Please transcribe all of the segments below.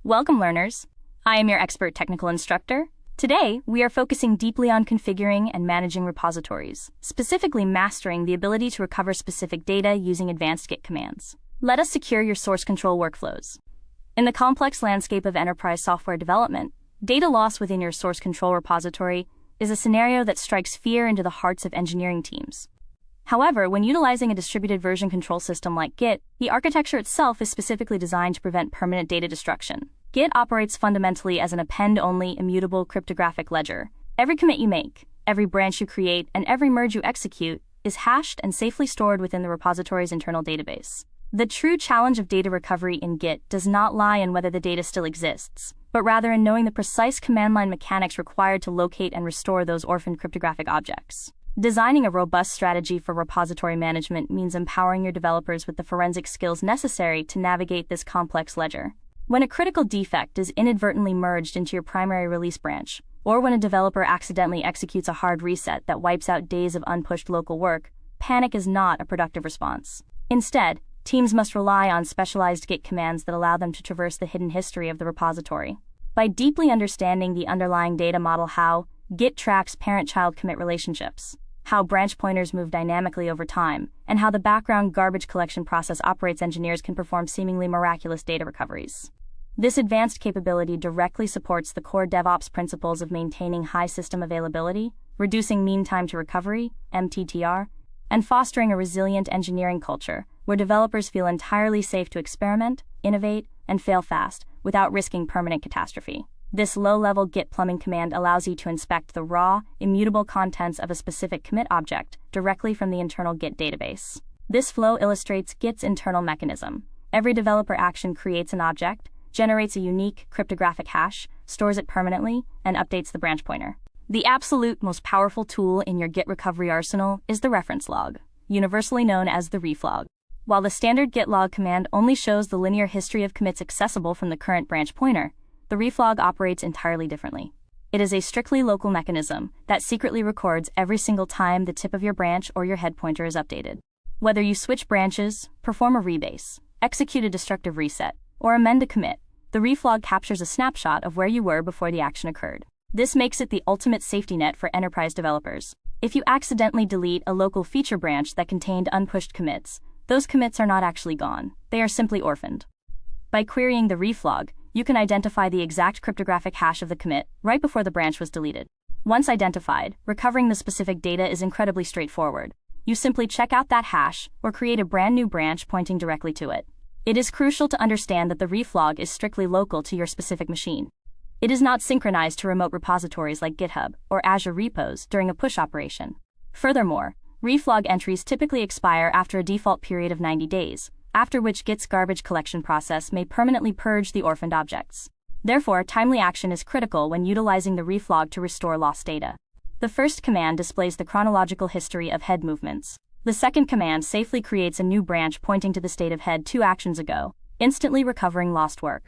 Welcome, learners. I am your expert technical instructor. Today, we are focusing deeply on configuring and managing repositories, specifically mastering the ability to recover specific data using advanced Git commands. Let us secure your source control workflows. In the complex landscape of enterprise software development, data loss within your source control repository is a scenario that strikes fear into the hearts of engineering teams. However, when utilizing a distributed version control system like Git, the architecture itself is specifically designed to prevent permanent data destruction. Git operates fundamentally as an append-only, immutable cryptographic ledger. Every commit you make, every branch you create, and every merge you execute is hashed and safely stored within the repository's internal database. The true challenge of data recovery in Git does not lie in whether the data still exists, but rather in knowing the precise command line mechanics required to locate and restore those orphaned cryptographic objects. Designing a robust strategy for repository management means empowering your developers with the forensic skills necessary to navigate this complex ledger. When a critical defect is inadvertently merged into your primary release branch, or when a developer accidentally executes a hard reset that wipes out days of unpushed local work, panic is not a productive response. Instead, teams must rely on specialized Git commands that allow them to traverse the hidden history of the repository. By deeply understanding the underlying data model, how Git tracks parent-child commit relationships, how branch pointers move dynamically over time, and how the background garbage collection process operates, engineers can perform seemingly miraculous data recoveries. This advanced capability directly supports the core DevOps principles of maintaining high system availability, reducing mean time to recovery, MTTR, and fostering a resilient engineering culture where developers feel entirely safe to experiment, innovate, and fail fast without risking permanent catastrophe. This low-level Git plumbing command allows you to inspect the raw, immutable contents of a specific commit object directly from the internal Git database. This flow illustrates Git's internal mechanism. Every developer action creates an object, generates a unique cryptographic hash, stores it permanently, and updates the branch pointer. The absolute most powerful tool in your Git recovery arsenal is the reference log, universally known as the reflog. While the standard git log command only shows the linear history of commits accessible from the current branch pointer, the reflog operates entirely differently. It is a strictly local mechanism that secretly records every single time the tip of your branch or your head pointer is updated. Whether you switch branches, perform a rebase, execute a destructive reset, or amend a commit, the reflog captures a snapshot of where you were before the action occurred. This makes it the ultimate safety net for enterprise developers. If you accidentally delete a local feature branch that contained unpushed commits, those commits are not actually gone, they are simply orphaned. By querying the reflog, you can identify the exact cryptographic hash of the commit right before the branch was deleted. Once identified, recovering the specific data is incredibly straightforward. You simply check out that hash or create a brand new branch pointing directly to it. It is crucial to understand that the reflog is strictly local to your specific machine. It is not synchronized to remote repositories like GitHub or Azure repos during a push operation. Furthermore, reflog entries typically expire after a default period of 90 days, after which Git's garbage collection process may permanently purge the orphaned objects. Therefore, timely action is critical when utilizing the reflog to restore lost data. The first command displays the chronological history of head movements. The second command safely creates a new branch pointing to the state of head 2 actions ago, instantly recovering lost work.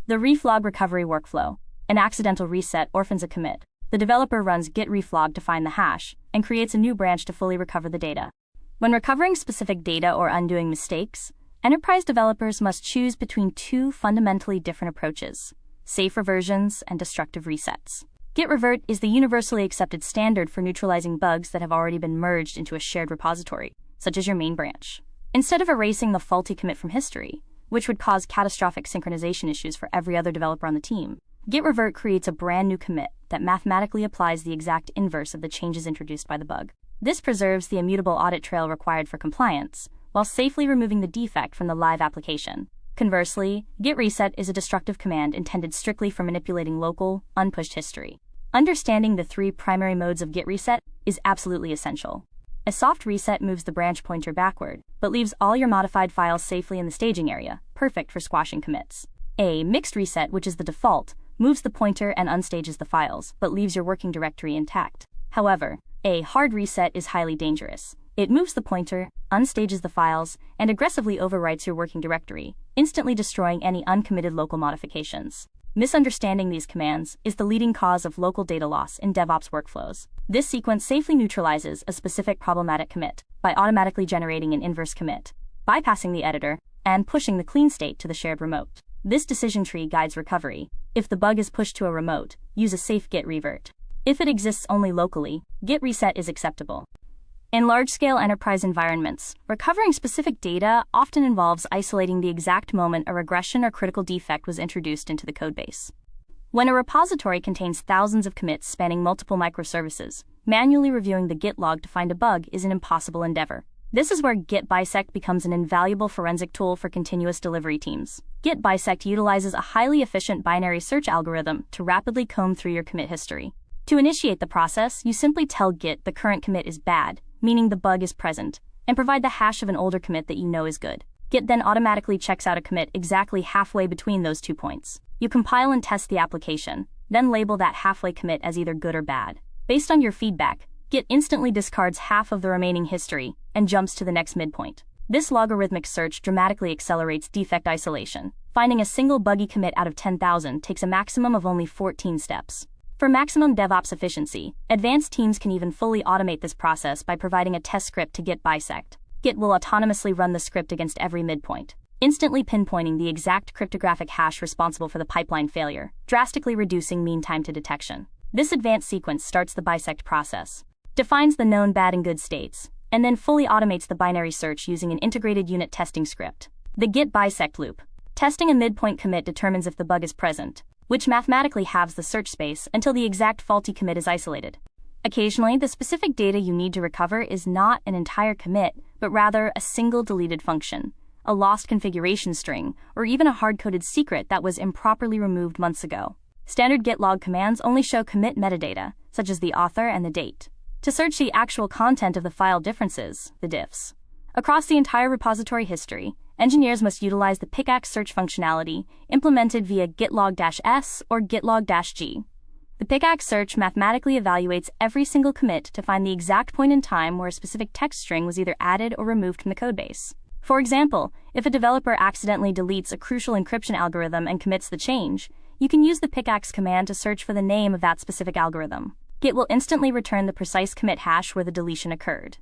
The reflog recovery workflow. An accidental reset orphans a commit. The developer runs git reflog to find the hash, and creates a new branch to fully recover the data. When recovering specific data or undoing mistakes, enterprise developers must choose between two fundamentally different approaches: safe reversions and destructive resets. Git revert is the universally accepted standard for neutralizing bugs that have already been merged into a shared repository, such as your main branch. Instead of erasing the faulty commit from history, which would cause catastrophic synchronization issues for every other developer on the team, Git revert creates a brand new commit that mathematically applies the exact inverse of the changes introduced by the bug. This preserves the immutable audit trail required for compliance, while safely removing the defect from the live application. Conversely, git reset is a destructive command intended strictly for manipulating local, unpushed history. Understanding the 3 primary modes of git reset is absolutely essential. A soft reset moves the branch pointer backward, but leaves all your modified files safely in the staging area, perfect for squashing commits. A mixed reset, which is the default, moves the pointer and unstages the files, but leaves your working directory intact. However, a hard reset is highly dangerous. It moves the pointer, unstages the files, and aggressively overwrites your working directory, instantly destroying any uncommitted local modifications. Misunderstanding these commands is the leading cause of local data loss in DevOps workflows. This sequence safely neutralizes a specific problematic commit by automatically generating an inverse commit, bypassing the editor, and pushing the clean state to the shared remote. This decision tree guides recovery. If the bug is pushed to a remote, use a safe git revert. If it exists only locally, git reset is acceptable. In large-scale enterprise environments, recovering specific data often involves isolating the exact moment a regression or critical defect was introduced into the codebase. When a repository contains thousands of commits spanning multiple microservices, manually reviewing the Git log to find a bug is an impossible endeavor. This is where Git bisect becomes an invaluable forensic tool for continuous delivery teams. Git bisect utilizes a highly efficient binary search algorithm to rapidly comb through your commit history. To initiate the process, you simply tell Git the current commit is bad, meaning the bug is present, and provide the hash of an older commit that you know is good. Git then automatically checks out a commit exactly halfway between those 2 points. You compile and test the application, then label that halfway commit as either good or bad. Based on your feedback, Git instantly discards half of the remaining history and jumps to the next midpoint. This logarithmic search dramatically accelerates defect isolation. Finding a single buggy commit out of 10,000 takes a maximum of only 14 steps. For maximum DevOps efficiency, advanced teams can even fully automate this process by providing a test script to Git bisect. Git will autonomously run the script against every midpoint, instantly pinpointing the exact cryptographic hash responsible for the pipeline failure, drastically reducing mean time to detection. This advanced sequence starts the bisect process, defines the known bad and good states, and then fully automates the binary search using an integrated unit testing script. The Git bisect loop. Testing a midpoint commit determines if the bug is present, which mathematically halves the search space until the exact faulty commit is isolated. Occasionally, the specific data you need to recover is not an entire commit, but rather a single deleted function, a lost configuration string, or even a hard-coded secret that was improperly removed months ago. Standard git log commands only show commit metadata, such as the author and the date. To search the actual content of the file differences, the diffs. Across the entire repository history, engineers must utilize the pickaxe search functionality implemented via gitlog-s or gitlog-g. The pickaxe search mathematically evaluates every single commit to find the exact point in time where a specific text string was either added or removed from the codebase. For example, if a developer accidentally deletes a crucial encryption algorithm and commits the change, you can use the pickaxe command to search for the name of that specific algorithm. Git will instantly return the precise commit hash where the deletion occurred.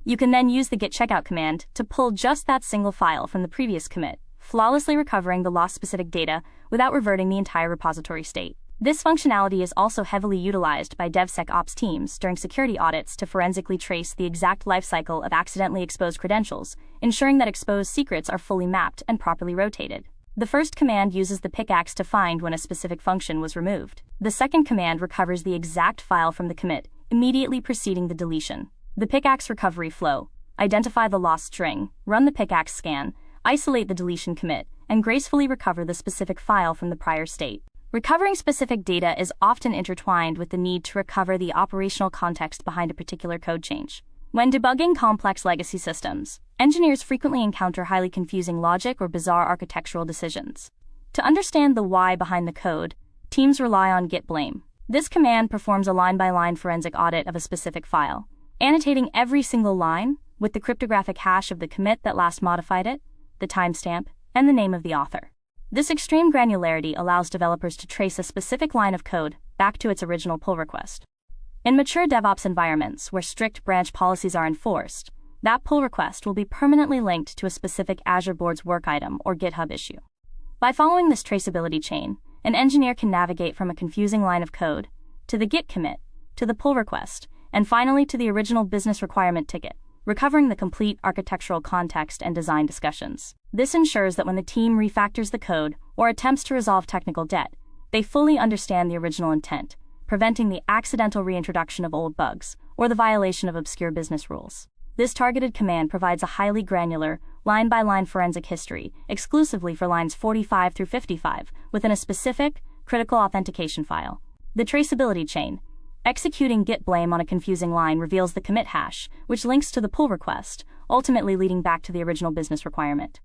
You can then use the git checkout command to pull just that single file from the previous commit, flawlessly recovering the lost specific data without reverting the entire repository state. This functionality is also heavily utilized by DevSecOps teams during security audits to forensically trace the exact lifecycle of accidentally exposed credentials, ensuring that exposed secrets are fully mapped and properly rotated. The first command uses the pickaxe to find when a specific function was removed. The second command recovers the exact file from the commit, immediately preceding the deletion. The pickaxe recovery flow: identify the lost string, run the pickaxe scan, isolate the deletion commit, and gracefully recover the specific file from the prior state. Recovering specific data is often intertwined with the need to recover the operational context behind a particular code change. When debugging complex legacy systems, engineers frequently encounter highly confusing logic or bizarre architectural decisions. To understand the why behind the code, teams rely on git blame. This command performs a line-by-line forensic audit of a specific file, annotating every single line with the cryptographic hash of the commit that last modified it, the timestamp, and the name of the author. This extreme granularity allows developers to trace a specific line of code back to its original pull request. In mature DevOps environments where strict branch policies are enforced, that pull request will be permanently linked to a specific Azure Boards work item or GitHub issue. By following this traceability chain, an engineer can navigate from a confusing line of code to the Git commit, to the pull request, and finally to the original business requirement ticket, recovering the complete architectural context and design discussions. This ensures that when the team refactors the code or attempts to resolve technical debt, they fully understand the original intent, preventing the accidental reintroduction of old bugs or the violation of obscure business rules. This targeted command provides a highly granular, line-by-line forensic history exclusively for lines 45 through 55 within a specific, critical authentication file. The traceability chain. Executing git blame on a confusing line reveals the commit hash, which links to the pull request, ultimately leading back to the original business requirement.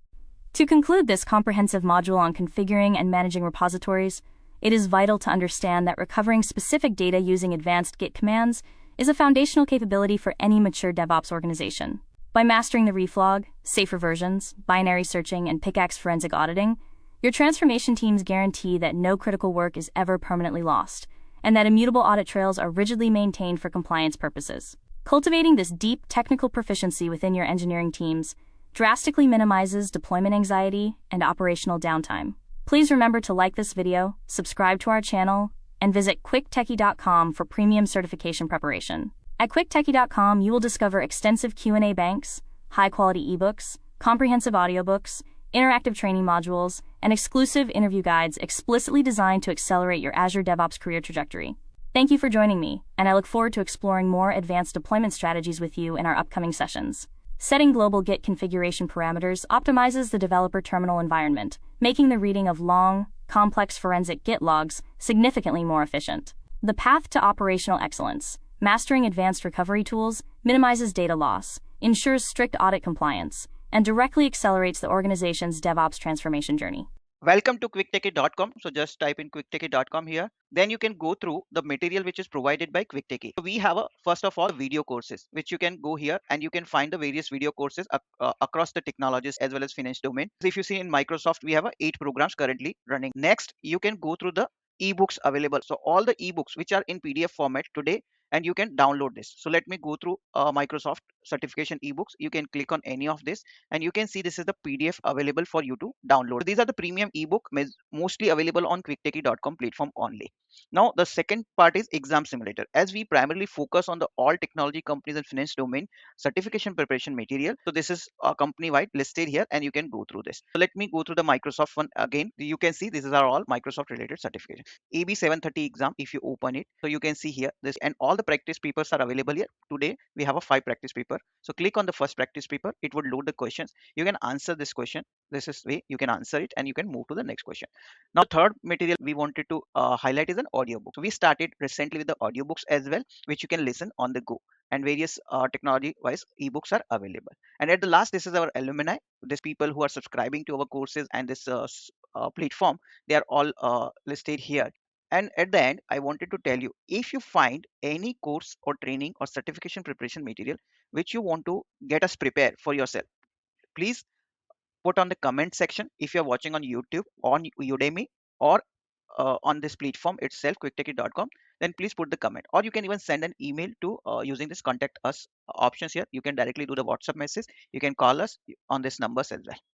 To conclude this comprehensive module on configuring and managing repositories, it is vital to understand that recovering specific data using advanced Git commands is a foundational capability for any mature DevOps organization. By mastering the reflog, safer versions, binary searching, and pickaxe forensic auditing, your transformation teams guarantee that no critical work is ever permanently lost, and that immutable audit trails are rigidly maintained for compliance purposes. Cultivating this deep technical proficiency within your engineering teams drastically minimizes deployment anxiety and operational downtime. Please remember to like this video, subscribe to our channel, and visit quicktechie.com for premium certification preparation. At quicktechie.com, you will discover extensive Q&A banks, high-quality ebooks, comprehensive audiobooks, interactive training modules, and exclusive interview guides explicitly designed to accelerate your Azure DevOps career trajectory. Thank you for joining me, and I look forward to exploring more advanced deployment strategies with you in our upcoming sessions. Setting global Git configuration parameters optimizes the developer terminal environment, making the reading of long, complex forensic Git logs significantly more efficient. The path to operational excellence, mastering advanced recovery tools, minimizes data loss, ensures strict audit compliance, and directly accelerates the organization's DevOps transformation journey. Welcome to quicktechie.com. So just type in quicktechie.com here. Then you can go through the material which is provided by Quicktechie. So we have first of all video courses which you can go here and you can find the various video courses across the technologies as well as finance domain. So if you see in Microsoft, we have 8 programs currently running. Next, you can go through the ebooks available. So all the ebooks which are in PDF format today, and you can download this. So let me go through Microsoft certification ebooks. You can click on any of this and you can see this is the PDF available for you to download. So these are the premium ebook mostly available on quicktechie.com platform only. Now the second part is exam simulator. As we primarily focus on the all technology companies and finance domain certification preparation material, so this is company wide listed here and you can go through this. So let me go through the Microsoft one again. You can see these are all Microsoft related certification. AB730 exam, if you open it, so you can see here this, and all the practice papers are available here. Today we have a 5 practice paper. So click on the first practice paper. It would load the questions. You can answer this question. This is way you can answer it and you can move to the next question. Now third material we wanted to highlight is an audiobook. So we started recently with the audiobooks as well, which you can listen on the go, and various technology wise ebooks are available. And at the last, this is our alumni. These people who are subscribing to our courses and this platform, they are all listed here. And at the end, I wanted to tell you, if you find any course or training or certification preparation material which you want to get us prepare for yourself, please put on the comment section. If you're watching on YouTube, on Udemy, or on this platform itself, quicktechie.com, then please put the comment, or you can even send an email to using this contact us options here. You can directly do the WhatsApp message. You can call us on this numbers as well.